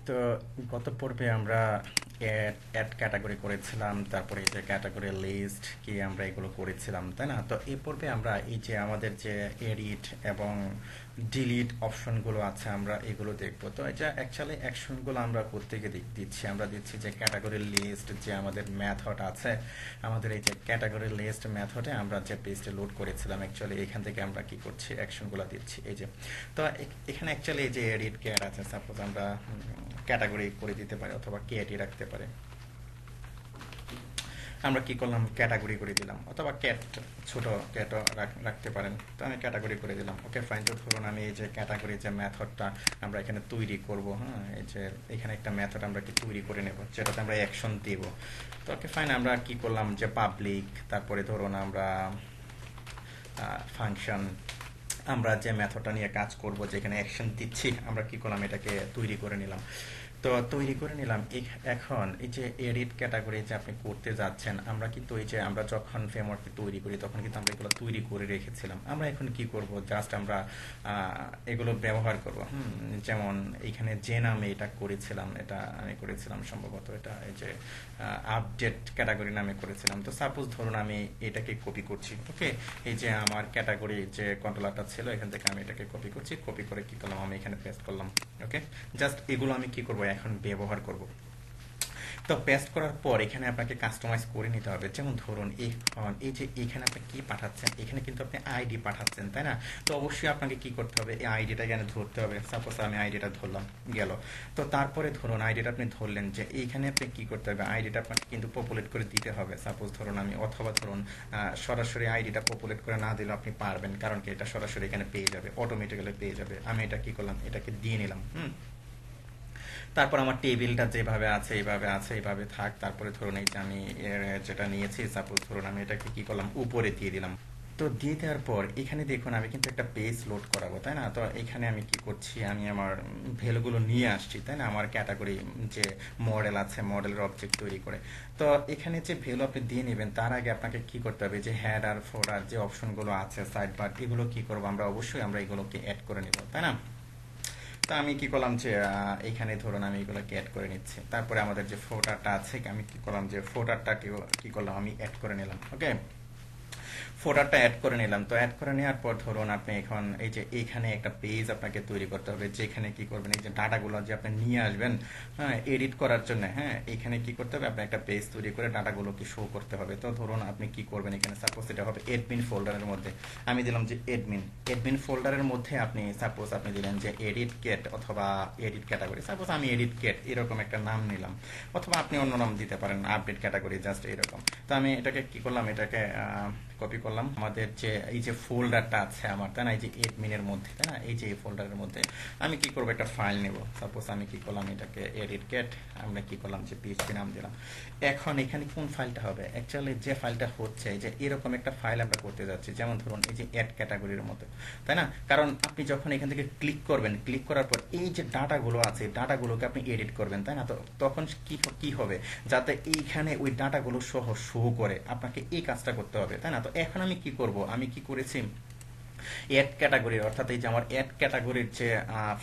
তো গত পর্বে আমরা অ্যাড ক্যাটাগরি করেছিলাম, তারপরে এই যে ক্যাটাগরি লিস্ট কি আমরা এগুলো করেছিলাম, তাই না? তো এই পর্বে আমরা এই যে আমাদের যে এডিট এবং ডিলিট অপশনগুলো আছে আমরা এগুলো দেখব। তো এটা অ্যাকচুয়ালি অ্যাকশনগুলো আমরা প্রত্যেকে দিচ্ছি। আমরা দিচ্ছি যে ক্যাটাগরি লিস্ট, যে আমাদের মেথড আছে, আমাদের এই যে ক্যাটাগরি লিস্ট মেথডে আমরা যে পেজটা লোড করেছিলাম, অ্যাকচুয়ালি এখান থেকে আমরা কি করছি, অ্যাকশনগুলো দিচ্ছি। এই যে তো এখানে অ্যাকচুয়ালি এই যে এডিট ক্যাট আছে, সাপোজ আমরা ক্যাটাগরি করে দিতে পারি অথবা ক্যাটই রাখতে পারে। আমরা কি করলাম, ক্যাটাগরি করে দিলাম, অথবা ক্যাট ছোট ক্যাটও রাখতে পারেন। তো আমি ক্যাটাগরি করে দিলাম। Okay fine. তো ধরুন আমি এই যে ক্যাটাগরি যে মেথডটা আমরা এখানে তৈরি করব, হ্যাঁ, এই যে এখানে একটা মেথড আমরা কি তৈরি করে নেব যেটাতে আমরা অ্যাকশন দেব। তো ওকে ফাইন, আমরা কি করলাম যে পাবলিক, তারপরে ধরুন আমরা ফাংশন, আমরা যে মেথডটা নিয়ে কাজ করব যেখানে অ্যাকশন দিচ্ছি, আমরা কি করলাম, এটাকে তৈরি করে নিলাম। তো তৈরি করে নিলাম। এখন এই যে এডিট ক্যাটাগরি যে আপনি করতে যাচ্ছেন, আমরা কিন্তু এই যে আমরা যখন ফ্রেমওয়ার্কটি তৈরি করি তখন কিন্তু আমরা এগুলো তৈরি করে রেখেছিলাম। আমরা এখন কি করব, জাস্ট আমরা এগুলো ব্যবহার করব। যেমন এইখানে যে নামে এটা করেছিলাম, এটা আমি করেছিলাম সম্ভবত এটা এই যে আপডেট ক্যাটাগরি নামে করেছিলাম। তো সাপোজ ধরুন আমি এটাকে কপি করছি। ওকে, এই যে আমার ক্যাটাগরি যে কন্ট্রোলারটা ছিল এখান থেকে আমি এটাকে কপি করছি, কপি করে কি করলাম, আমি এখানে পেস্ট করলাম। ওকে, জাস্ট এগুলো আমি কি করব, এখন ব্যবহার করব। তো পেস্ট করার পর এখানে আপনাকে কাস্টমাইজ করে নিতে হবে। যেমন ধরুন এখন এই যে এখানে আপনি কি পাঠাচ্ছেন, এখানে কিন্তু আপনি আইডি পাঠাচ্ছেন, তাই না? তো অবশ্যই আপনাকে কি করতে হবে, এই আইডিটা এখানে ধরতে হবে। সাপোজ আমি আইডিটা ধরলাম, গেল। তো তারপরে ধরুন আইডিটা আপনি ধরলেন, যে এইখানে আপনি কি করতে হবে, আইডিটা আপনাকে কিন্তু পপুলেট করে দিতে হবে। সাপোজ ধরুন আমি, অথবা ধরুন সরাসরি আইডিটা পপুলেট করে না দিলেও আপনি পারবেন, কারণ কি এটা সরাসরি এখানে পেয়ে যাবে, অটোমেটিক্যালি পেয়ে যাবে। আমি এটা কি করলাম, এটাকে দিয়ে নিলাম। তারপর আমার টেবিলটা যেভাবে আছে এইভাবে আছে, এইভাবে থাক। তারপরে ধরুন এই যে আমি যেটা নিয়েছি, সাপোজ ধরুন আমি এটাকে কি করলাম, উপরে দিয়ে দিলাম। তো দিয়ে দেওয়ার পর এখানে দেখুন আমি কিন্তু একটা পেজ লোড করাবো, তাই না? তো এখানে আমি কি করছি, আমি আমার ভ্যালুগুলো নিয়ে আসছি, তাই না? আমার ক্যাটাগরি যে মডেল আছে, মডেলের অবজেক্ট তৈরি করে। তো এখানে যে ভ্যালু আপনি দিয়ে নেবেন তার আগে আপনাকে কি করতে হবে, যে হেডার ফোল্ডার যে অপশনগুলো আছে, সাইড বার, এগুলো কি করবো, আমরা অবশ্যই আমরা এগুলোকে অ্যাড করে নেব, তাই না? তো আমি কি করলাম, যে এখানে ধরুন আমি এগুলোকে অ্যাড করে নিচ্ছি। তারপরে আমাদের যে ফোটারটা আছে, আমি কি করলাম, যে ফোটারটাকে কি করলাম, আমি অ্যাড করে নিলাম। ওকে, ফোল্ডারটা অ্যাড করে নিলাম। তো অ্যাড করে নেওয়ার পর ধরুন আপনি এখন এই যে এইখানে একটা পেজ আপনাকে তৈরি করতে হবে, যেখানে কি করবেন, এই যে ডাটাগুলো যে আপনি নিয়ে আসবেন, হ্যাঁ, এডিট করার জন্য। হ্যাঁ, এখানে কি করতে হবে, আপনি একটা পেজ তৈরি করে ডাটাগুলোকে শো করতে হবে। তো ধরুন আপনি কি করবেন, এখানে সাপোজ এটা হবে এডমিন ফোল্ডারের মধ্যে, আমি দিলাম যে এডমিন ফোল্ডারের মধ্যে আপনি সাপোজ আপনি দিলেন যে এডিট কেট অথবা এডিট ক্যাটাগরি, সাপোজ আমি এডিট কেট এরকম একটা নাম নিলাম, অথবা আপনি অন্য নাম দিতে পারেন, আপডেট ক্যাটাগরি, জাস্ট এরকম। তো আমি এটাকে কি করলাম, এটাকে কপি করলাম। আমাদের যে এই যে ফোল্ডারটা আছে আমার, তাই না, এই যে এডমিনের মধ্যে, তাই না, এই যে এই ফোল্ডারের মধ্যে আমি কি করবো, একটা ফাইল নেব। সাপোজ আমি কি করলাম, এটাকে এডিট ক্যাট, আমরা কি করলাম, যে পিএইচপি নাম দিলাম। এখন এখানে কোন ফাইলটা হবে, অ্যাকচুয়ালি যে ফাইলটা হচ্ছে যে এরকম একটা ফাইল আমরা করতে যাচ্ছি, যেমন ধরুন এই যে অ্যাড ক্যাটাগরির মতো, তাই না? কারণ আপনি যখন এখান থেকে ক্লিক করবেন, ক্লিক করার পর এই যে ডাটাগুলো আছে, ডাটাগুলোকে আপনি এডিট করবেন, তাই না? তো তখন কি হবে, যাতে এইখানে ওই ডাটাগুলো সহ শো করে, আপনাকে এই কাজটা করতে হবে, তাই না? তো এখন আমি কি করব, আমি কি করেছি, অ্যাড ক্যাটাগরির, অর্থাৎ এই যে আমার অ্যাড ক্যাটাগরির যে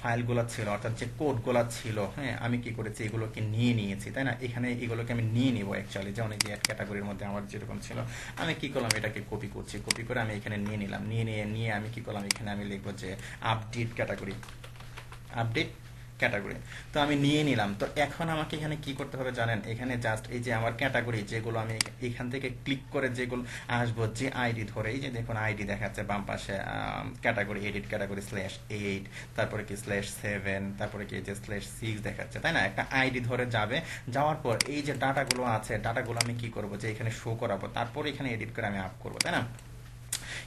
ফাইলগুলো ছিল, অর্থাৎ যে কোডগুলো ছিল, হ্যাঁ, আমি কি করেছি, এগুলোকে নিয়ে নিয়েছি, তাই না? এখানে এগুলোকে আমি নিয়ে নিব অ্যাকচুয়ালি, যেমন এই যে অ্যাড ক্যাটাগরির মধ্যে আমার যেরকম ছিল, আমি কি করলাম, এটাকে কপি করছি, কপি করে আমি এখানে নিয়ে নিলাম, নিয়ে আমি কি করলাম, এখানে আমি লিখবো যে আপডেট ক্যাটাগরি, আপডেট ক্যাটাগরি। তো আমি নিয়ে নিলাম। তো এখন আমাকে এখানে কি করতে হবে জানেন, এখানে জাস্ট এই যে আমার ক্যাটাগরি যেগুলো আমি এখান থেকে ক্লিক করে যেগুলো আসবো, যে আইডি ধরে, এই যে দেখুন আইডি দেখাচ্ছে বাম পাশে, ক্যাটাগরি এডিট ক্যাটাগরি /8, তারপরে কি /7, তারপরে কি যে /6 দেখাচ্ছে, তাই না? একটা আইডি ধরে যাবে, যাওয়ার পর এই যে ডাটাগুলো আছে, ডাটাগুলো আমি কি করব, যে এখানে শো করাবো, তারপর এখানে এডিট করে আমি আপ করবো, তাই না?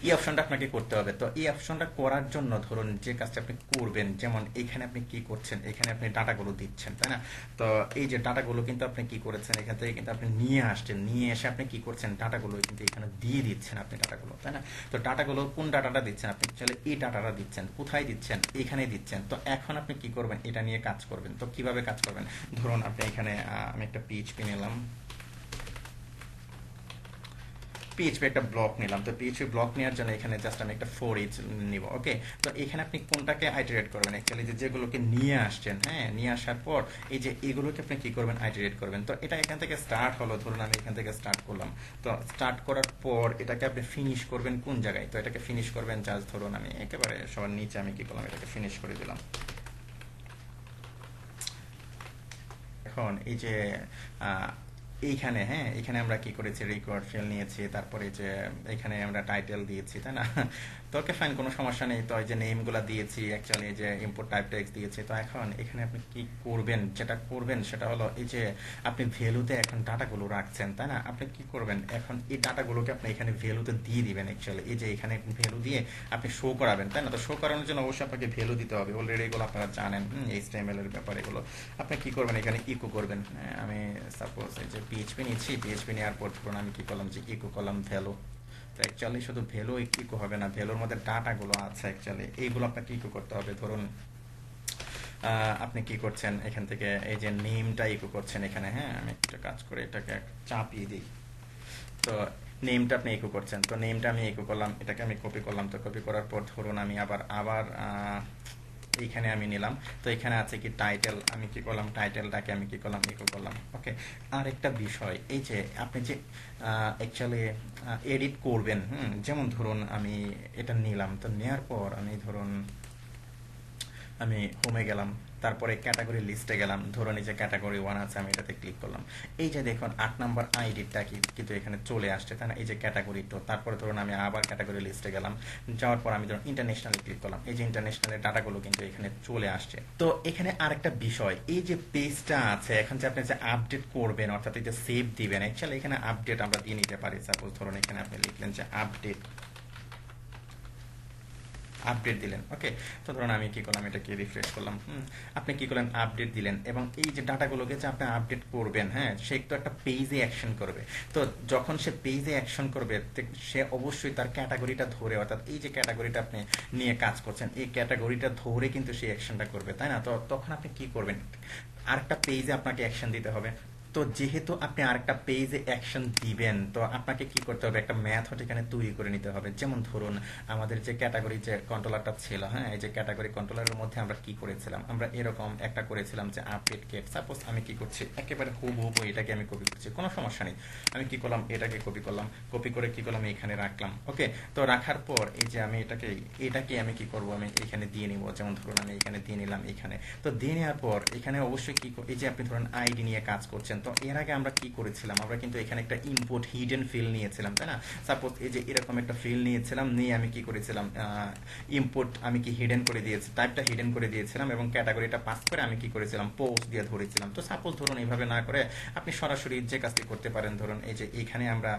এই অপশনটা আপনাকে করতে হবে। তো এই অপশনটা করার জন্য ধরুন যে কাজটা আপনি করবেন, যেমন এখানে আপনি কি করছেন, এখানে আপনি ডাটাগুলো দিচ্ছেন, তাই না? তো এই যে ডাটাগুলো কিন্তু আপনি কি করেছেন, এখান থেকে কিন্তু আপনি নিয়ে আসছেন, নিয়ে এসে আপনি কি করছেন, ডাটাগুলো কিন্তু এখানে দিয়ে দিচ্ছেন আপনি ডাটাগুলো, তাই না? তো ডাটাগুলো কোন ডাটাটা দিচ্ছেন, আপনি চলে এই ডাটাটা দিচ্ছেন, কোথায় দিচ্ছেন, এখানে দিচ্ছেন। তো এখন আপনি কি করবেন, এটা নিয়ে কাজ করবেন। তো কিভাবে কাজ করবেন, ধরুন আপনি এখানে আমি একটা পিএইচপি নিলাম, পিএইচপি একটা ব্লক নিলাম। তো পিএইচপি ব্লক নেওয়ার জন্য এখানে জাস্ট আমি একটা ফর ইচ নিব। ওকে, তো এখানে আপনি কোনটাকে আইটারেট করবেন, অ্যাকচুয়ালি যেগুলোকে নিয়ে আসছেন, হ্যাঁ, নিয়ে আসার পর এই যে এগুলোকে আপনি কি করবেন, আইটারেট করবেন। তো এটা এখান থেকে স্টার্ট হলো, ধরুন আমি এখান থেকে স্টার্ট করলাম। তো স্টার্ট করার পর এটাকে আপনি ফিনিশ করবেন কোন জায়গায়, তো এটাকে ফিনিশ করবেন জাস্ট ধরুন আমি একেবারে সবার নিচে আমি কি করলাম, এটাকে ফিনিশ করে দিলাম। এখন এই যে আহ, এইখানে, হ্যাঁ, এখানে আমরা কি করেছি, রিকোয়ার্ড ফিল নিয়েছি, তারপরে যে এখানে আমরা টাইটেল দিয়েছি, তাই না? তো ওকে ফাইন, কোনো সমস্যা নেই। তো এই যে নেমগুলো দিয়েছি, অ্যাকচুয়ালি যে ইম্পোর্ট টাইপ টেক্সট দিয়েছি। তো এখন এখানে আপনি কি করবেন, যেটা করবেন সেটা হলো এই যে আপনি ভ্যালুতে এখন ডাটাগুলো রাখছেন, তাই না? আপনি কি করবেন, এখন এই ডাটাগুলোকে আপনি এখানে ভ্যালুতে দিয়ে দিবেন। অ্যাকচুয়ালি এই যে এখানে ভ্যালু দিয়ে আপনি শো করাবেন, তাই না? তো শো করানোর জন্য অবশ্যই আপনাকে ভ্যালু দিতে হবে, অলরেডি এগুলো আপনারা জানেন, এইচটিএমএল এর ব্যাপারে এগুলো। আপনি কি করবেন, এখানে ইকো করবেন। আমি সাপোজ এই যে পিএইচপি নিচ্ছি, পিএইচপি নেওয়ার পর ধরুন আমি কি করলাম, যে ইকো করলাম ভ্যালু। তো অ্যাকচুয়ালি শুধু ভ্যালু ইকো হবে না, ভ্যালুর মধ্যে ডাটাগুলো আছে অ্যাকচুয়ালি, এইগুলো আপনাকে ইকো করতে হবে। ধরুন আপনি কি করছেন, এখান থেকে এই যে নেমটা ইকো করছেন এখানে, হ্যাঁ, আমি একটা কাজ করে এটাকে চাপিয়ে দিই। তো নেমটা আপনি ইকো করছেন, তো নেমটা আমি ইকো করলাম, এটাকে আমি কপি করলাম। তো কপি করার পর ধরুন আমি আবার আবার এইখানে আমি নিলাম। তো এখানে আছে কি টাইটেল, আমি কি করলাম, টাইটেলটাকে আমি কি করলাম, ইকো করলাম। ওকে, আরেকটা বিষয়, এই যে আপনি যে অ্যাকচুয়ালি এডিট করবেন, যেমন ধরুন আমি এটা নিলাম, তো নেওয়ার পর আমি ধরুন আমি হোমে গেলাম, তারপরে ক্যাটাগরি লিস্টে গেলাম, ধরুন এই যে ক্যাটাগরি 1 আছে, আমি এটাতে ক্লিক করলাম। এই যে দেখুন 8 নাম্বার আইডিটা কিন্তু এখানে চলে আসছে, তাই না? এই যে ক্যাটাগরি, তো তারপরে ধরুন আমি আবার ক্যাটাগরি লিস্টে গেলাম, যাওয়ার পর আমি ধরুন ইন্টারন্যাশনালে ক্লিক করলাম, এই যে ইন্টারন্যাশনালের ডাটাগুলো কিন্তু এখানে চলে আসছে। তো এখানে আরেকটা বিষয়, এই যে পেজটা আছে, এখন যে আপনি যে আপডেট করবেন, অর্থাৎ এই যে সেভ দিবেন, অ্যাকচুয়ালি এখানে আপডেট আমরা দিয়ে নিতে পারি। সাপোজ ধরুন এখানে আপনি লিখলেন যে আপডেট, আপডেট দিলেন। ওকে, তো ধরুন আমি কি করলাম, এটাকে রিফ্রেশ করলাম। আপনি কি করলেন, আপডেট দিলেন, এবং এই যে ডাটাগুলোকে যে আপনি আপডেট করবেন, হ্যাঁ, সে তো একটা পেজে অ্যাকশন করবে। তো যখন সে পেজে অ্যাকশন করবে, সে অবশ্যই তার ক্যাটাগরিটা ধরে, অর্থাৎ এই যে ক্যাটাগরিটা আপনি নিয়ে কাজ করছেন, এই ক্যাটাগরিটা ধরে কিন্তু সে অ্যাকশনটা করবে, তাই না? তো তখন আপনি কি করবেন, আরেকটা পেজে আপনাকে অ্যাকশন দিতে হবে। তো যেহেতু আপনি আরেকটা পেজে অ্যাকশন দিবেন, তো আপনাকে কি করতে হবে, একটা মেথড এখানে তৈরি করে নিতে হবে। যেমন ধরুন আমাদের যে ক্যাটাগরি যে কন্ট্রোলারটা ছিল, হ্যাঁ, এই যে ক্যাটাগরি কন্ট্রোলারের মধ্যে আমরা কি করেছিলাম, আমরা এরকম একটা করেছিলাম যে আপডেট গেট। সাপোজ আমি কি করছি, একেবারে হুবহু এটাকে আমি কপি করছি, কোনো সমস্যা নেই। আমি কি করলাম, এটাকে কপি করলাম, কপি করে কি করলাম, এখানে রাখলাম। ওকে, তো রাখার পর এই যে আমি এটাকে আমি কি করব, আমি এখানে দিয়ে নিব। যেমন ধরুন আমি এখানে দিয়ে নিলাম, এখানে। তো দিয়ে নেওয়ার পর এখানে অবশ্যই কি এই যে আপনি ধরুন আইডি নিয়ে কাজ করছেন, তো এর আগে আমরা কি করেছিলাম, আমরা কিন্তু এখানে একটা ইম্পোর্ট হিডেন ফিল নিয়েছিলাম, তাই না? সাপোজ এই যে এরকম একটা ফিল নিয়েছিলাম, নিয়ে আমি কি করেছিলাম, ইম্পোর্ট আমি কি হিডেন করে দিয়েছি, টাইপটা হিডেন করে দিয়েছিলাম, এবং ক্যাটাগরিটা পাস করে আমি কি করেছিলাম, পোস্ট দিয়ে ধরেছিলাম। তো সাপোজ ধরুন এইভাবে না করে আপনি সরাসরি যে কাজটি করতে পারেন, ধরুন এই যে এখানে আমরা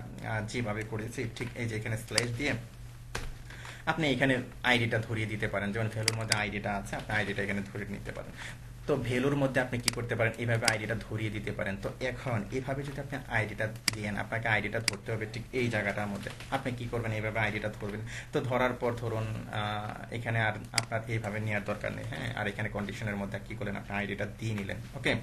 যেভাবে করেছি ঠিক এই যে এখানে স্ল্যাশ দিয়ে আপনি এখানে আইডিটা ধরিয়ে দিতে পারেন। যেমন ভ্যালুর মধ্যে আইডিটা আছে, আপনি আইডিটা এখানে ধরিয়ে নিতে পারেন। তো ভ্যালুর মধ্যে আপনি কি করতে পারেন, এইভাবে আইডিটা ধরিয়ে দিতে পারেন। তো এখন এভাবে যদি আপনি আইডিটা দেন, আপনাকে আইডিটা ধরতে হবে ঠিক এই জায়গাটার মধ্যে। আপনি কি করবেন, এইভাবে আইডিটা ধরবেন। তো ধরার পর ধরুন এখানে আর আপনার এইভাবে নেওয়ার দরকার নেই, হ্যাঁ, আর এখানে কন্ডিশনের মধ্যে কি করলেন, আপনি আইডিটা দিয়ে নিলেন। ওকে,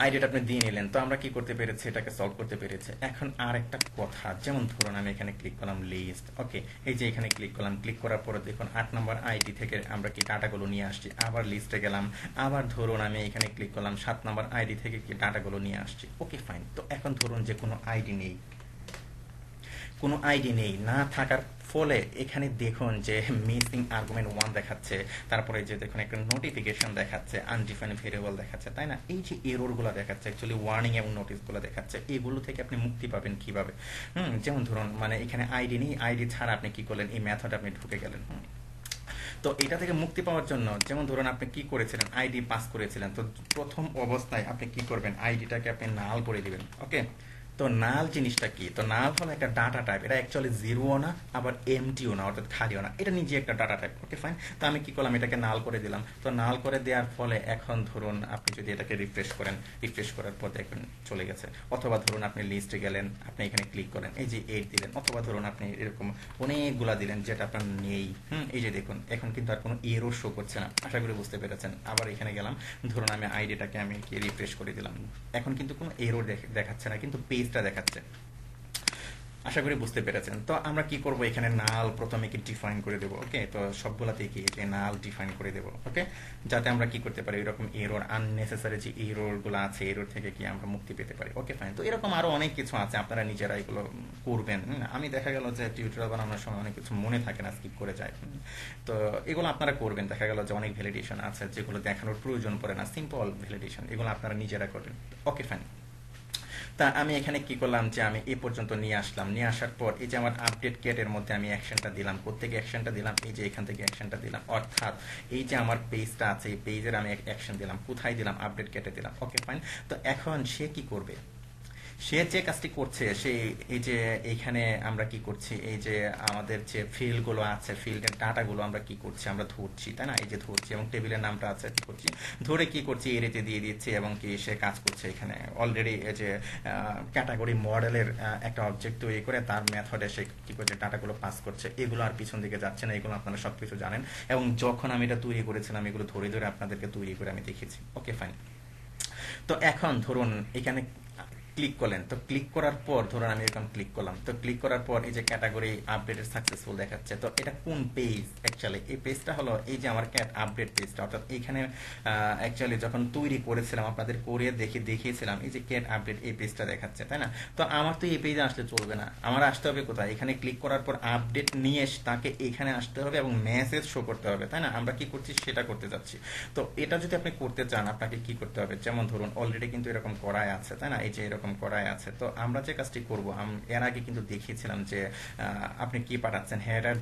আইডিয়াটা আপনি দিয়ে নিলেন। তো আমরা কি করতে পেরেছি, এটাকে সলভ করতে পেরেছি। এখন আর একটা কথা, যেমন ধরুন আমি এখানে ক্লিক করলাম লিস্ট। ওকে, এই যে এখানে ক্লিক করলাম, ক্লিক করার পরে দেখুন 8 নম্বর আইডি থেকে আমরা কি ডাটাগুলো নিয়ে আসছি, আবার লিস্টে গেলাম, আবার ধরুন আমি এখানে ক্লিক করলাম 7 নম্বর আইডি থেকে কি ডাটাগুলো নিয়ে আসছি। Okay fine. তো এখন ধরুন যে কোনো আইডি নেই, কোনো আইডি নেই, না থাকার ফলে এখানে দেখুন যে মিসিং আর্গুমেন্ট 1 দেখাচ্ছে, তারপরে যে দেখুন একটা নোটিফিকেশন দেখাচ্ছে, আনডিফাইন্ড ভেরিয়েবল দেখাচ্ছে, তাই না? এই যে এররগুলো দেখাচ্ছে, অ্যাকচুয়ালি ওয়ার্নিং এবং নোটিশগুলো দেখাচ্ছে, এগুলো থেকে আপনি মুক্তি পাবেন কিভাবে? যেমন ধরুন মানে এখানে আইডি নেই, আইডি ছাড়া আপনি কি করলেন, এই মেথড আপনি ঢুকে গেলেন। তো এটা থেকে মুক্তি পাওয়ার জন্য যেমন ধরুন আপনি কি করেছিলেন, আইডি পাস করেছিলেন, তো প্রথম অবস্থায় আপনি কি করবেন, আইডিটাকে আপনি নাল করে দিবেন। ওকে, তো নাল জিনিসটা কি, তো নাল হলো একটা ডাটা টাইপ, এটা অ্যাকচুয়ালি জিরোও না আবার এমটিও না, অর্থাৎ খালিও না, এটা নিজে একটা ডাটা টাইপ। Okay fine. তো আমি কি করলাম, এটাকে নাল করে দিলাম। তো নাল করে দেওয়ার ফলে এখন ধরুন আপনি যদি এটাকে রিফ্রেশ করেন, রিফ্রেশ করার পর দেখবেন চলে গেছে। অথবা ধরুন আপনি লিস্টে গেলেন, আপনি এখানে ক্লিক করেন, এই যে 8 দিলেন, অথবা ধরুন আপনি এরকম অনেকগুলা দিলেন যেটা আপনার নেই। এই যে দেখুন এখন কিন্তু আর কোনো এরর শো করছে না, আশা করি বুঝতে পেরেছেন। আবার এখানে গেলাম, ধরুন আমি আইডিটাকে আমি রিফ্রেশ করে দিলাম, এখন কিন্তু কোনো এরর দেখাচ্ছে না, কিন্তু পেজটা দেখাচ্ছে। আশা করি বুঝতে পেরেছেন। তো আমরা কি করব, এখানে নাল প্রথমে কি ডিফাইন করে দেব। ওকে, তো সবগুলাতে কি যে নাল ডিফাইন করে দেব। ওকে, যাতে আমরা কি করতে পারি, এরকম এরর, আননেসেসারি যে এরর গুলো আছে, এরর থেকে কি আমরা মুক্তি পেতে পারি। Okay fine. তো এরকম আরো অনেক কিছু আছে, আপনারা নিজেরা এগুলো করবেন। আমি দেখা গেল যে টিউটোরিয়াল বানানোর সময় অনেক কিছু মনে থাকে না, স্কিপ করে যায়। তো এগুলো আপনারা করবেন। দেখা গেল যে অনেক ভ্যালিডেশন আছে যেগুলো দেখানোর প্রয়োজন পড়ে না, সিম্পল ভ্যালিডেশন, এগুলো আপনারা নিজেরা করবেন। Okay fine. তা আমি এখানে কি করলাম যে আমি এই পর্যন্ত নিয়ে আসলাম, নিয়ে আসার পর এই যে আমার আপডেট কেটের মধ্যে আমি অ্যাকশনটা দিলাম। কোত্থেকে অ্যাকশনটা দিলাম, এই যে এখান থেকে অ্যাকশনটা দিলাম, অর্থাৎ এই যে আমার পেজটা আছে এই পেজের আমি অ্যাকশন দিলাম। কোথায় দিলাম, আপডেট কেটে দিলাম। Okay fine. তো এখন সে কি করবে, সে যে কাজটি করছে, সে এই যে এইখানে আমরা কি করছি, এই যে আমাদের যে ফিল্ডগুলো আছে, ফিল্ডের ডাটাগুলো আমরা কি করছি, আমরা ধরছি, তাই না, এই যে ধরছি এবং টেবিলের নামটা আছে কি করছি, ধরে কি করছি, এরিতে দিয়ে দিচ্ছি এবং কি সে কাজ করছে এখানে অলরেডি। এই যে ক্যাটাগরি মডেলের একটা অবজেক্ট তৈরি করে তার মেথডে সে কি করছে, ডাটাগুলো পাস করছে। এগুলো আর পিছন দিকে যাচ্ছে না, এগুলো আপনারা সবকিছু জানেন। এবং যখন আমি এটা তৈরি করেছিলাম এগুলো ধরে ধরে আপনাদেরকে তৈরি করে আমি দেখিয়েছি। Okay fine. তো এখন ধরুন এখানে ক্লিক করলেন, তো ক্লিক করার পর ধরুন আমি এরকম ক্লিক করলাম, তো ক্লিক করার পর এই যে ক্যাটাগরি আপডেটেড সাকসেসফুল দেখাচ্ছে। তো এটা কোন পেজ, অ্যাকচুয়ালি এই পেজটা হলো এই যে আমার ক্যাট আপডেট পেজটা, অর্থাৎ এখানে অ্যাকচুয়ালি যখন তৈরি করেছিলাম আপনাদের করে দেখিয়েছিলাম এই যে ক্যাট আপডেট এই পেজটা দেখাচ্ছে, তাই না। তো আমার তো এই পেজে আসলে চলবে না, আমার আসতে হবে কোথায়, এখানে ক্লিক করার পর আপডেট নিয়ে তাকে এখানে আসতে হবে এবং মেসেজ শো করতে হবে, তাই না। আমরা কি করছি সেটা করতে যাচ্ছি। তো এটা যদি আপনি করতে চান আপনাকে কি করতে হবে, যেমন ধরুন অলরেডি কিন্তু এরকম করাই আছে, তাই না, এই যে এরকম করাই আছে। তো আমরা যে কাজটি করব, এর আগে কিন্তু দেখিয়েছিলাম যে আপনি কি পাঠাচ্ছেন, হেডার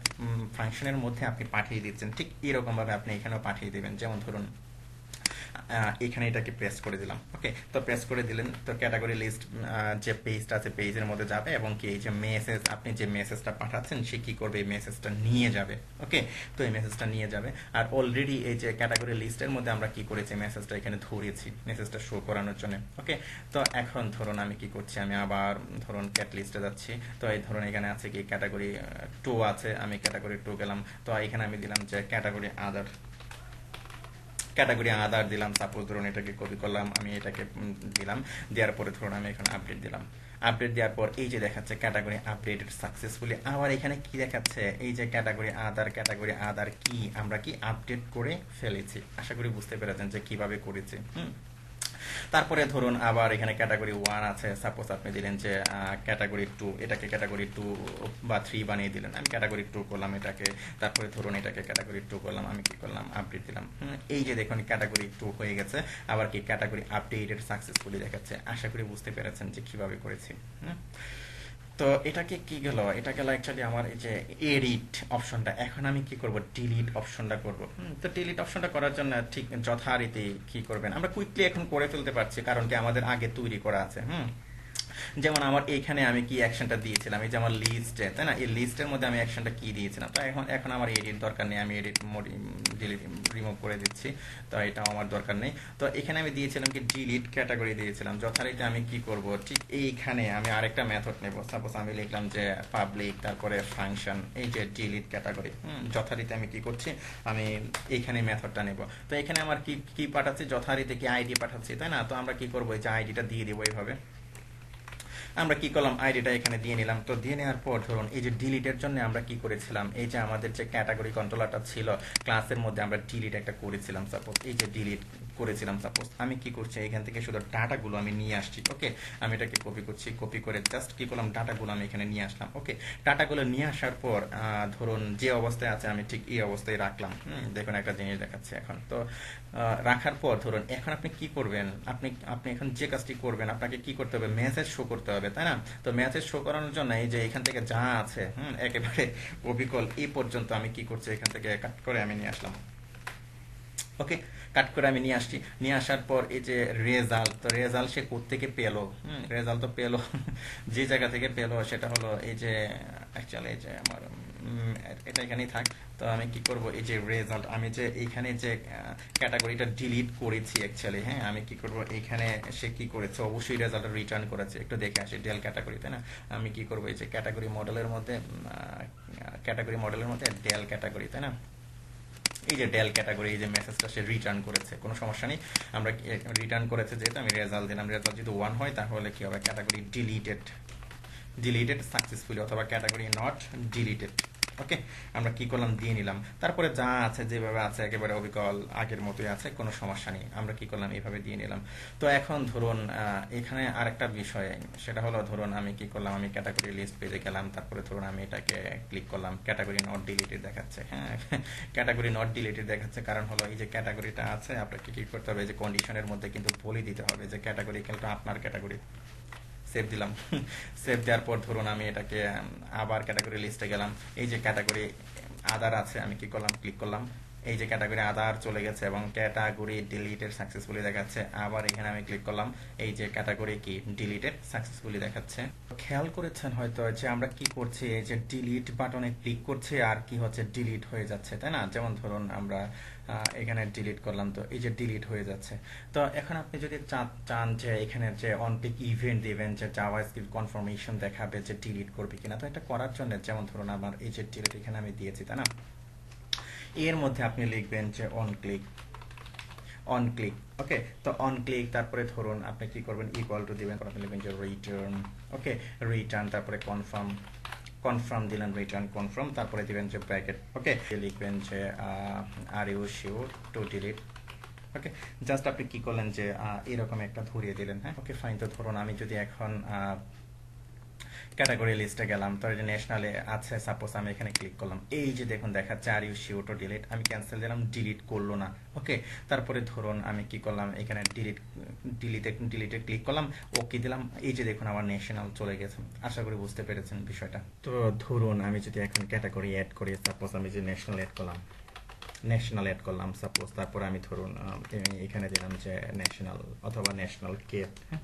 ফাংশনের মধ্যে আপনি পাঠিয়ে দিচ্ছেন, ঠিক এরকম ভাবে আপনি এখানেও পাঠিয়ে দিবেন। যেমন ধরুন এখানে এটাকে প্রেস করে দিলাম। ওকে, তো প্রেস করে দিলেন, তো ক্যাটাগরি লিস্ট যে পেজটা আছে পেজের মধ্যে যাবে এবং কি এই যে মেসেজ, আপনি যে মেসেজটা পাঠাচ্ছেন সে কি করবে, এই মেসেজটা নিয়ে যাবে। ওকে, তো এই মেসেজটা নিয়ে যাবে। আর অলরেডি এই যে ক্যাটাগরি লিস্টের মধ্যে আমরা কি করেছি, মেসেজটা এখানে ধরেছি মেসেজটা শো করানোর জন্য। ওকে, তো এখন ধরুন আমি কি করছি, আমি আবার ধরুন ক্যাট লিস্টে যাচ্ছি। তো এই ধরুন এখানে আছে কি ক্যাটাগরি 2 আছে, আমি ক্যাটাগরি 2 গেলাম। তো এখানে আমি দিলাম যে ক্যাটাগরি আদার, ক্যাটাগরি আদার দিলাম। সাপোজ ধরুন এটাকে কপি করলাম, আমি এটাকে দিলাম, দেওয়ার পরে ধরুন আমি এখানে আপডেট দিলাম। আপডেট দেওয়ার পর এই যে দেখাচ্ছে ক্যাটাগরি আপডেটেড সাকসেসফুলি। আবার এখানে কি দেখাচ্ছে, এই যে ক্যাটাগরি আদার কি আমরা কি আপডেট করে ফেলেছি। আশা করি বুঝতে পেরেছেন যে কিভাবে করেছি। তারপরে ধরুন আবার এখানে ক্যাটাগরি 1 আছে, সাপোজ আপনি দিলেন যে ক্যাটাগরি 2, এটাকে ক্যাটাগরি 2 বা 3 বানিয়ে দিলেন। আমি ক্যাটাগরি 2 করলাম এটাকে, তারপরে ধরুন এটাকে ক্যাটাগরি 2 করলাম, আমি কি করলাম, আপডেট দিলাম। এই যে দেখুন ক্যাটাগরি 2 হয়ে গেছে, আবার কি ক্যাটাগরি আপডেটেড সাকসেসফুলি দেখাচ্ছে। আশা করি বুঝতে পেরেছেন যে কিভাবে করেছি। তো এটাকে কি গেল, এটা গেল অ্যাকচুয়ালি আমার এই যে এডিট অপশনটা। এখন আমি কি করব, ডিলিট অপশনটা করব। তো ডিলিট অপশনটা করার জন্য ঠিক যথারীতি কি করবেন, আমরা কুইকলি এখন করে ফেলতে পারছি কারণ কি আমাদের আগে তৈরি করা আছে। যেমন আমার এইখানে আমি কি অ্যাকশনটা দিয়েছিলাম, এই যে আমার লিস্টে, তাই না, এই লিস্টের মধ্যে আমি অ্যাকশনটা কি দিয়েছিলাম। তো এখন এখন আমার এডিট দরকার নেই, আমি এডিট ডিলিট রিমুভ করে দিচ্ছি। তো এটাও আমার দরকার নেই। তো এখানে আমি দিয়েছিলাম কি ডিলিট ক্যাটাগরি দিয়েছিলাম। যথারীতি আমি কি করব, ঠিক এইখানে আমি আরেকটা মেথড নেব। সাপোজ আমি লিখলাম যে পাবলিক, তারপরে ফাংশন, এই যে ডিলিট ক্যাটাগরি। যথারীতি আমি কি করছি, আমি এইখানে মেথডটা নেব। তো এখানে আমার কি কি পাঠাচ্ছি, যথারীতি কি আইডি পাঠাচ্ছি, তাই না। তো আমরা কি করবো, এই যে আইডিটা দিয়ে দেবো এইভাবে। আমরা কি করলাম, আইডিটা এখানে দিয়ে নিলাম। তো দিয়ে নেওয়ার পর ধরুন এই যে ডিলিটের জন্য আমরা কি করেছিলাম, এই যে আমাদের যে ক্যাটাগরি কন্ট্রোলারটা ছিল ক্লাসের মধ্যে আমরা ডিলিট একটা করেছিলাম। সাপোজ এই যে ডিলিট করেছিলাম, সাপোজ আমি কি করছি, এখান থেকে শুধু ডাটাগুলো আমি নিয়ে আসছি। ওকে, আমি এটাকে কপি করছি, কপি করে জাস্ট কি করলাম, ডাটাগুলো আমি এখানে নিয়ে আসলাম। ওকে, ডাটাগুলো নিয়ে আসার পর ধরুন যে অবস্থায় আছে আমি ঠিক এই অবস্থায় রাখলাম। দেখুন একটা জিনিস দেখাচ্ছে এখন। তো রাখার পর ধরুন এখন আপনি কি করবেন, আপনি আপনি এখন যে কাজটি করবেন আপনাকে কি করতে হবে, মেসেজ শো করতে হবে, তাই না। তো মেসেজ শো করানোর জন্য এই যে এখান থেকে যা আছে একেবারে অবিকল এই পর্যন্ত আমি কি করছি, এখান থেকে কাট করে আমি নিয়ে আসলাম। ওকে, কাট করে আমি নিয়ে আসছি। নিয়ে আসার পর এই যে রেজাল্ট, তো রেজাল্ট সে কোত্থেকে পেলো, রেজাল্ট তো পেলো যে জায়গা থেকে পেলো সেটা হলো এই যে অ্যাকচুয়ালি এই যে আমার এটা এখানেই থাক। তো আমি কি করব, এই যে রেজাল্ট, আমি যে এইখানে যে ক্যাটাগরিটা ডিলিট করেছি অ্যাকচুয়ালি, আমি কি করব, এইখানে সে কি করেছে, অবশ্যই রেজাল্ট রিটার্ন করেছে। একটু দেখে আসি ডেল ক্যাটাগরি, তাই না। আমি কি করব, এই যে ক্যাটাগরি মডেলের মধ্যে ডেল ক্যাটাগরি, তাই না। এই যে ডেল ক্যাটাগরি, এই যে মেসেজটা সে রিটার্ন করেছে, কোনো সমস্যা নেই। আমরা রিটার্ন করেছে যেহেতু আমি রেজাল্ট দিলাম। রেজাল্ট যদি 1 হয় তাহলে কি হবে, ক্যাটাগরি ডিলিটেড ডিলিটেড সাকসেসফুলি অথবা ক্যাটাগরি নট ডিলিটেড। ওকে, আমরা কি করলাম, দিয়ে নিলাম। তারপরে যা আছে যেভাবে আছে একেবারে অবিকল আগের মতোই আছে, কোনো সমস্যা নেই। আমরা কি করলাম, এইভাবে দিয়ে নিলাম। তো এখন ধরুন এখানে আরেকটা বিষয়, সেটা হলো ধরুন আমি কি করলাম, আমি ক্যাটাগরি লিস্ট পেজে গেলাম, তারপরে ধরুন আমি এটাকে ক্লিক করলাম, ক্যাটাগরি নট ডিলিটেড দেখাচ্ছে। হ্যাঁ, ক্যাটাগরি নট ডিলিটেড দেখাচ্ছে, কারণ হলো এই যে ক্যাটাগরিটা আছে আপনাকে কি করতে হবে, যে কন্ডিশনের মধ্যে কিন্তু বলে দিতে হবে যে ক্যাটাগরি কিন্তু আপনার ক্যাটাগরি। সেভ দিলাম। সেভ দেওয়ার পর ধরুন আমি এটাকে আবার ক্যাটাগরি লিস্টে গেলাম, এই যে ক্যাটাগরি আদার আছে, আমি কি করলাম, ক্লিক করলাম, এই যে ক্যাটাগরি আদার চলে গেছে এবং ক্যাটাগরি ডিলিটেড সাকসেসফুলি দেখাচ্ছে। আবার এখানে আমি ক্লিক করলাম, এই যে ক্যাটাগরি কি ডিলিটেড সাকসেসফুলি দেখাচ্ছে। খেয়াল করেছেন হয়তো যে আমরা কি করছি, এই যে ডিলিট বাটনে ক্লিক করছি আর কি হচ্ছে, ডিলিট হয়ে যাচ্ছে, তাই না? যেমন ধরুন আমরা এখানে ডিলিট করলাম, তো এই যে ডিলিট হয়ে যাচ্ছে। তো এখন আপনি যদি চান যে এখানে যে অনপিক ইভেন্ট দিবেন, যে জাভাস্ক্রিপ্ট কনফার্মেশন দেখাবে যে ডিলিট করবে কিনা, তো এটা করার জন্য যেমন ধরুন আমার এই যে ডিলিট এখানে আমি দিয়েছি, তাই না? এর মধ্যে আপনি লিখবেন যে অন ক্লিক, অন ক্লিক। ওকে, তো অন ক্লিক, তারপরে ধরুন আপনি কি করবেন, ইকুয়াল টু দিবেন, আপনি লিখবেন যে রিটার্ন। ওকে, রিটার্ন, তারপরে কনফার্ম, কনফার্ম দিলেন, রিটার্ন কনফার্ম, তারপরে দিবেন যে ব্র্যাকেট। ওকে, লিখবেন যে are you sure to delete. Okay, just আপনি কি করলেন যে এরকম একটা ধরিয়ে দিলেন। হ্যাঁ, ওকে ফাইন। তো ধরুন আমি যদি এখন ক্যাটাগরি লিস্টে গেলাম, তো এই যে ন্যাশনালে আছে, সাপোজ আমি এখানে ক্লিক করলাম, এই যে দেখুন দেখাচ্ছে are you sure to delete, আমি ক্যান্সেল দিলাম, ডিলিট করলো না। ওকে, তারপরে ধরুন আমি কি করলাম, এখানে ডিলিটে ক্লিক করলাম, ওকে দিলাম, এই যে দেখুন আমার ন্যাশনাল চলে গেছে। আশা করি বুঝতে পেরেছেন বিষয়টা। তো ধরুন আমি যদি এখন ক্যাটাগরি অ্যাড করি, সাপোজ আমি যে ন্যাশনাল অ্যাড করলাম, ন্যাশনাল অ্যাড করলাম সাপোজ, তারপরে আমি ধরুন এখানে দিলাম যে ন্যাশনাল অথবা ন্যাশনাল কেট। হ্যাঁ,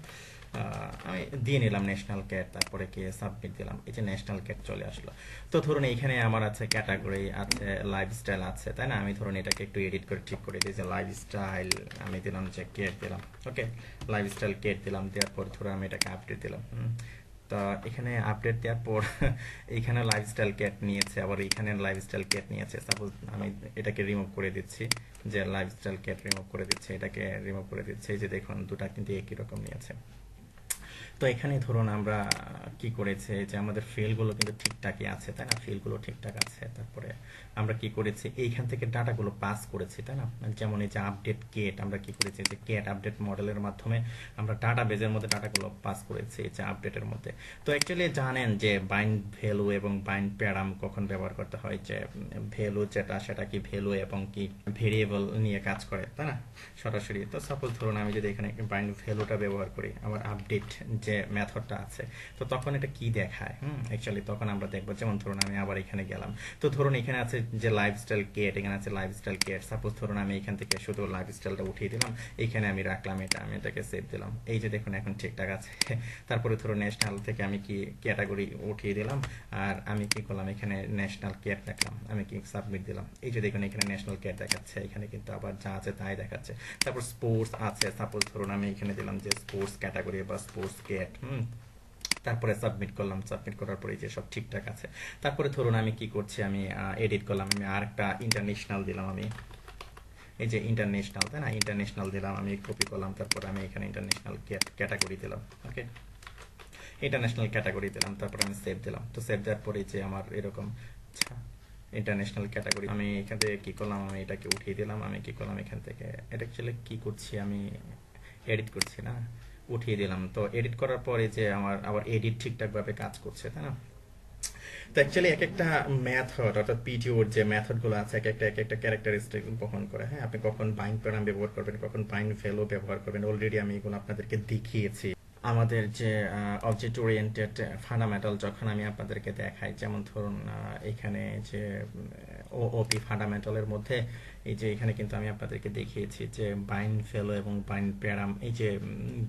আমি দিয়ে নিলাম ন্যাশনাল ক্যাট, তারপরে কি সাবমিট দিলাম, এই যে ন্যাশনাল ক্যাট চলে আসলো। তো ধরুন এইখানে আমার আছে ক্যাটাগরি আছে, লাইফস্টাইল আছে, তাই না? আমি ধরুন এটাকে একটু এডিট করে ঠিক করে দিই, যে লাইফস্টাইল আমি দিলাম যে কেট দিলাম। ওকে, লাইফস্টাইল কেট দিলাম, দেওয়ার পর ধরুন আমি এটাকে আপডেট দিলাম। তো এখানে আপডেট দেওয়ার পর এখানে লাইফস্টাইল ক্যাট নিয়েছে, আবার এখানে লাইফস্টাইল ক্যাট নিয়েছে। সাপোজ আমি এটাকে রিমুভ করে দিচ্ছি, যে লাইফস্টাইল ক্যাট রিমুভ করে দিচ্ছে, এটাকে রিমুভ করে দিচ্ছে, এই যে দেখুন দুটা কিন্তু একই রকম নিয়েছে। তো এখানে ধরুন আমরা কি করেছি, যে আমাদের ফিল্ডগুলো কিন্তু ঠিকঠাকই আছে, তাই না? ফিল্ডগুলো ঠিকঠাক আছে। তারপরে আমরা কি করেছি, এইখান থেকে ডাটাগুলো পাস করেছি, তাই না? যেমন এই যে আপডেট কেট, আমরা কি করেছি, যে কেট আপডেট মডেলের মাধ্যমে আমরা ডাটা বেজের মধ্যে ডাটাগুলো পাস করেছি, যে আপডেটের মধ্যে। তো অ্যাকচুয়ালি জানেন যে বাইন্ড ভ্যালু এবং বাইন্ড প্যারাম কখন ব্যবহার করতে হয়, যে ভ্যালু যেটা সেটা কি ভ্যালু এবং কি ভেরিয়েবল নিয়ে কাজ করে, তাই না? সরাসরি। তো সাপোজ ধরুন আমি যদি এখানে বাইন্ড ভ্যালুটা ব্যবহার করি, আবার আপডেট যে মেথডটা আছে, তো তখন এটা কি দেখায়, অ্যাকচুয়ালি তখন আমরা দেখবো। যেমন ধরুন আমি আবার এখানে গেলাম, তো ধরুন এখানে আছে যে লাইফস্টাইল কেট, এখানে আছে লাইফস্টাইল কেট। সাপোজ ধরুন আমি এখান থেকে শুধু লাইফস্টাইলটা উঠিয়ে দিলাম, এখানে আমি রাখলাম, এটা আমি এটাকে সেভ দিলাম, এই যে দেখুন এখন ঠিকঠাক আছে। তারপরে ধরুন ন্যাশনাল থেকে আমি কি ক্যাটাগরি উঠিয়ে দিলাম, আর আমি কি করলাম, এখানে ন্যাশনাল কেট রাখলাম, আমি কি সাবমিট দিলাম, এই যে দেখুন এখানে ন্যাশনাল কেট দেখাচ্ছে, এখানে কিন্তু আবার যা আছে তাই দেখাচ্ছে। তারপর স্পোর্টস আছে, সাপোজ ধরুন আমি এখানে দিলাম যে স্পোর্টস ক্যাটাগরি বা স্পোর্টস কেট। তারপরে সাবমিট করলাম, সাবমিট করার পরে যে সব ঠিকঠাক আছে। তারপরে ধরুন আমি কি করছি, আমি এডিট করলাম, আমি আরেকটা ইন্টারন্যাশনাল দিলাম, আমি এই যে ইন্টারন্যাশনাল, তাই না? ইন্টারন্যাশনাল দিলাম, আমি কপি করলাম, তারপরে আমি এখানে ইন্টারন্যাশনাল ক্যাটাগরি দিলাম। ওকে, ইন্টারন্যাশনাল ক্যাটাগরি দিলাম, তারপরে আমি সেভ দিলাম। তো সেভ দেওয়ার পরে যে আমার এরকম ইন্টারন্যাশনাল ক্যাটাগরি, আমি এখান থেকে কি করলাম, আমি এটাকে উঠিয়ে দিলাম, আমি কি করলাম এখান থেকে, এটা অ্যাকচুয়ালি কি করছি, আমি এডিট করছি না, উঠিয়ে দিলাম। তো এডিট করার পরে যে আমার আবার এডিট ঠিকঠাকভাবে কাজ করছে, তাই না? তো অ্যাকচুয়ালি এক একটা মেথড, অর্থাৎ পিটিওর যে মেথডগুলো আছে, এক একটা ক্যারেক্টারিস্টিক বহন করে। হ্যাঁ, আপনি কখন বাইন্ড প্যারাম ব্যবহার করবেন, কখন বাইন্ড ভ্যালু ব্যবহার করবেন, অলরেডি আমি এগুলো আপনাদেরকে দেখিয়েছি। আমাদের যে অবজেক্ট ওরিয়েন্টেড ফান্ডামেন্টাল যখন আমি আপনাদেরকে দেখাই, যেমন ধরুন এখানে যে ওপি ফান্ডামেন্টালের মধ্যে এই যে এখানে কিন্তু আমি আপনাদেরকে দেখিয়েছি যে বাইন্ড ভ্যালু এবং বাইন্ড প্যারাম, এই যে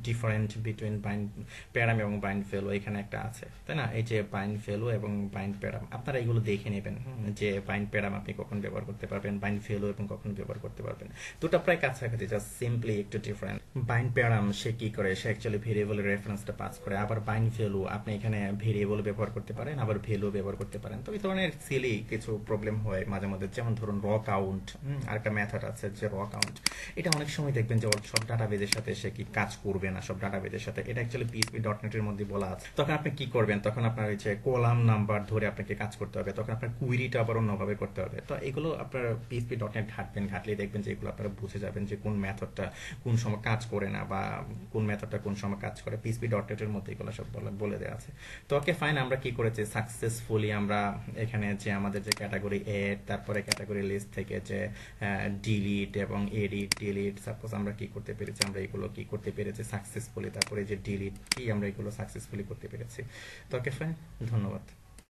ডিফারেন্ট বিটুইন বাইন্ড প্যারাম এবং বাইন্ড ভ্যালু এখানে একটা আছে, তাই না? এই যে বাইন্ড ভ্যালু এবং বাইন্ড প্যারাম আপনারা এগুলো দেখে নেবেন, যে বাইন্ড প্যারাম আপনি কখন ব্যবহার করতে পারবেন, বাইন্ড ভ্যালু এবং কখন ব্যবহার করতে পারবেন। দুটো প্রায় কাছাকাছি, জাস্ট সিম্পলি একটু ডিফারেন্ট। বাইন্ড প্যারাম সে কি করে, সে অ্যাকচুয়ালি ভেরিয়েবলের রেফারেন্সটা পাস করে। আবার বাইন্ড ভ্যালু আপনি এখানে ভেরিয়েবল ব্যবহার করতে পারেন, আবার ভ্যালু ব্যবহার করতে পারেন। তো এই ধরনের সিলি কিছু প্রবলেম হয় মাঝে মধ্যে, যেমন ধরুন র কাউন্ট, আরেকটা মেথড আছে যে র কাউন্ট। এটা অনেক সময় দেখবেন যে সব ডাটাবেজের সাথে সে কি কাজ করবে না, সব ডাটাবেজের সাথে। এটা অ্যাকচুয়ালি পিএইচপি ডট নেট এর মধ্যে বলা আছে। তখন আপনি কি করবেন, তখন আপনার ওই যে কলাম নাম্বার ধরে আপনাকে কাজ করতে হবে, তখন আপনার কুইরিটা আবার অন্যভাবে করতে হবে। তো এগুলো আপনার পিএইচপি ডট নেট ঘাটবেন, ঘাটলেই দেখবেন যে এগুলো আপনারা বুঝে যাবেন যে কোন মেথডটা কোন সময় কাজ করে না, বা কোন মেথডটা কোন সময় কাজ করে। পিএইচপি ডট নেট এর মধ্যে এগুলো সব বলে দেওয়া আছে। তো ওকে ফাইন, আমরা কি করেছি সাকসেসফুলি আমরা এখানে যে আমাদের যে ক্যাটাগরি এড, তারপরে ক্যাটাগরি লিস্ট থেকে যে ডিলিট এবং এডিট ডিলিট, সাপোজ আমরা কি করতে পেরেছি, আমরা এগুলো কি করতে পেরেছি সাকসেসফুলি। তারপরে যে ডিলিট কি, আমরা এগুলো সাকসেসফুলি করতে পেরেছি। তো ওকে ফাইন, ধন্যবাদ।